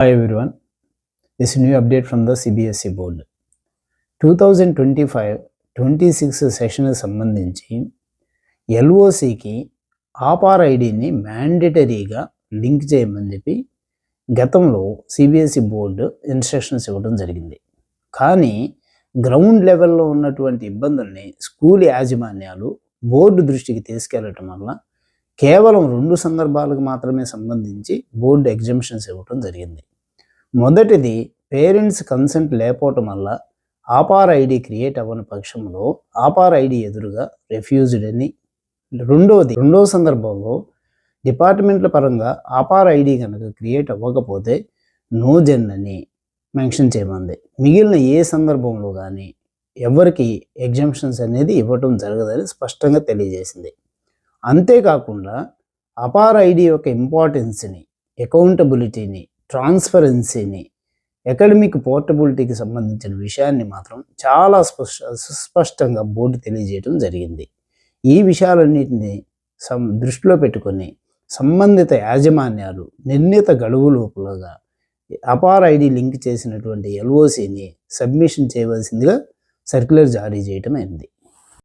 Hi everyone, this is a new update from the CBSE board. 2025-26 session సంబంధించి ఎల్ఓసికి ఆపార్ ఐడిని మ్యాండేటరీగా link చేయమని చెప్పి గతంలో సిబిఎస్ఈ బోర్డు ఇన్స్ట్రక్షన్స్ ఇవ్వడం జరిగింది. కానీ గ్రౌండ్ లెవెల్లో ఉన్నటువంటి ఇబ్బందుల్ని స్కూల్ యాజమాన్యాలు బోర్డు దృష్టికి తీసుకెళ్లటం వల్ల కేవలం 2 సందర్భాలకు మాత్రమే సంబంధించి బోర్డు ఎగ్జంప్షన్స్ ఇవ్వడం జరిగింది. మొదటిది పేరెంట్స్ కన్సెంట్ లేకపోవటం వల్ల ఆపార్ ఐడి క్రియేట్ అవ్వని పక్షంలో ఆపార్ ఐడి ఎదురుగా రెఫ్యూజ్డ్ అని. రెండో సందర్భంలో డిపార్ట్మెంట్ల పరంగా ఆపార్ ఐడి కనుక క్రియేట్ అవ్వకపోతే నో జెన్ అని మెన్షన్ చేయమంది. మిగిలిన ఏ సందర్భంలో కానీ ఎవరికి ఎగ్జంప్షన్స్ అనేది ఇవ్వటం జరగదని స్పష్టంగా తెలియజేసింది. అంతేకాకుండా ఆపార్ ఐడి యొక్క ఇంపార్టెన్స్ని, అకౌంటబిలిటీని, ట్రాన్స్పరెన్సీని, అకాడమిక్ పోర్టబిలిటీకి సంబంధించిన విషయాన్ని మాత్రం చాలా సుస్పష్టంగా బోర్డు తెలియజేయడం జరిగింది. ఈ విషయాలన్నింటినీ దృష్టిలో పెట్టుకొని సంబంధిత యాజమాన్యాలు నిర్ణీత గడువు లోపలగా ఆపార్ ఐడి లింక్ చేసినటువంటి ఎల్ఓసిని సబ్మిషన్ చేయవలసిందిగా సర్క్యులర్ జారీ చేయటం అయింది.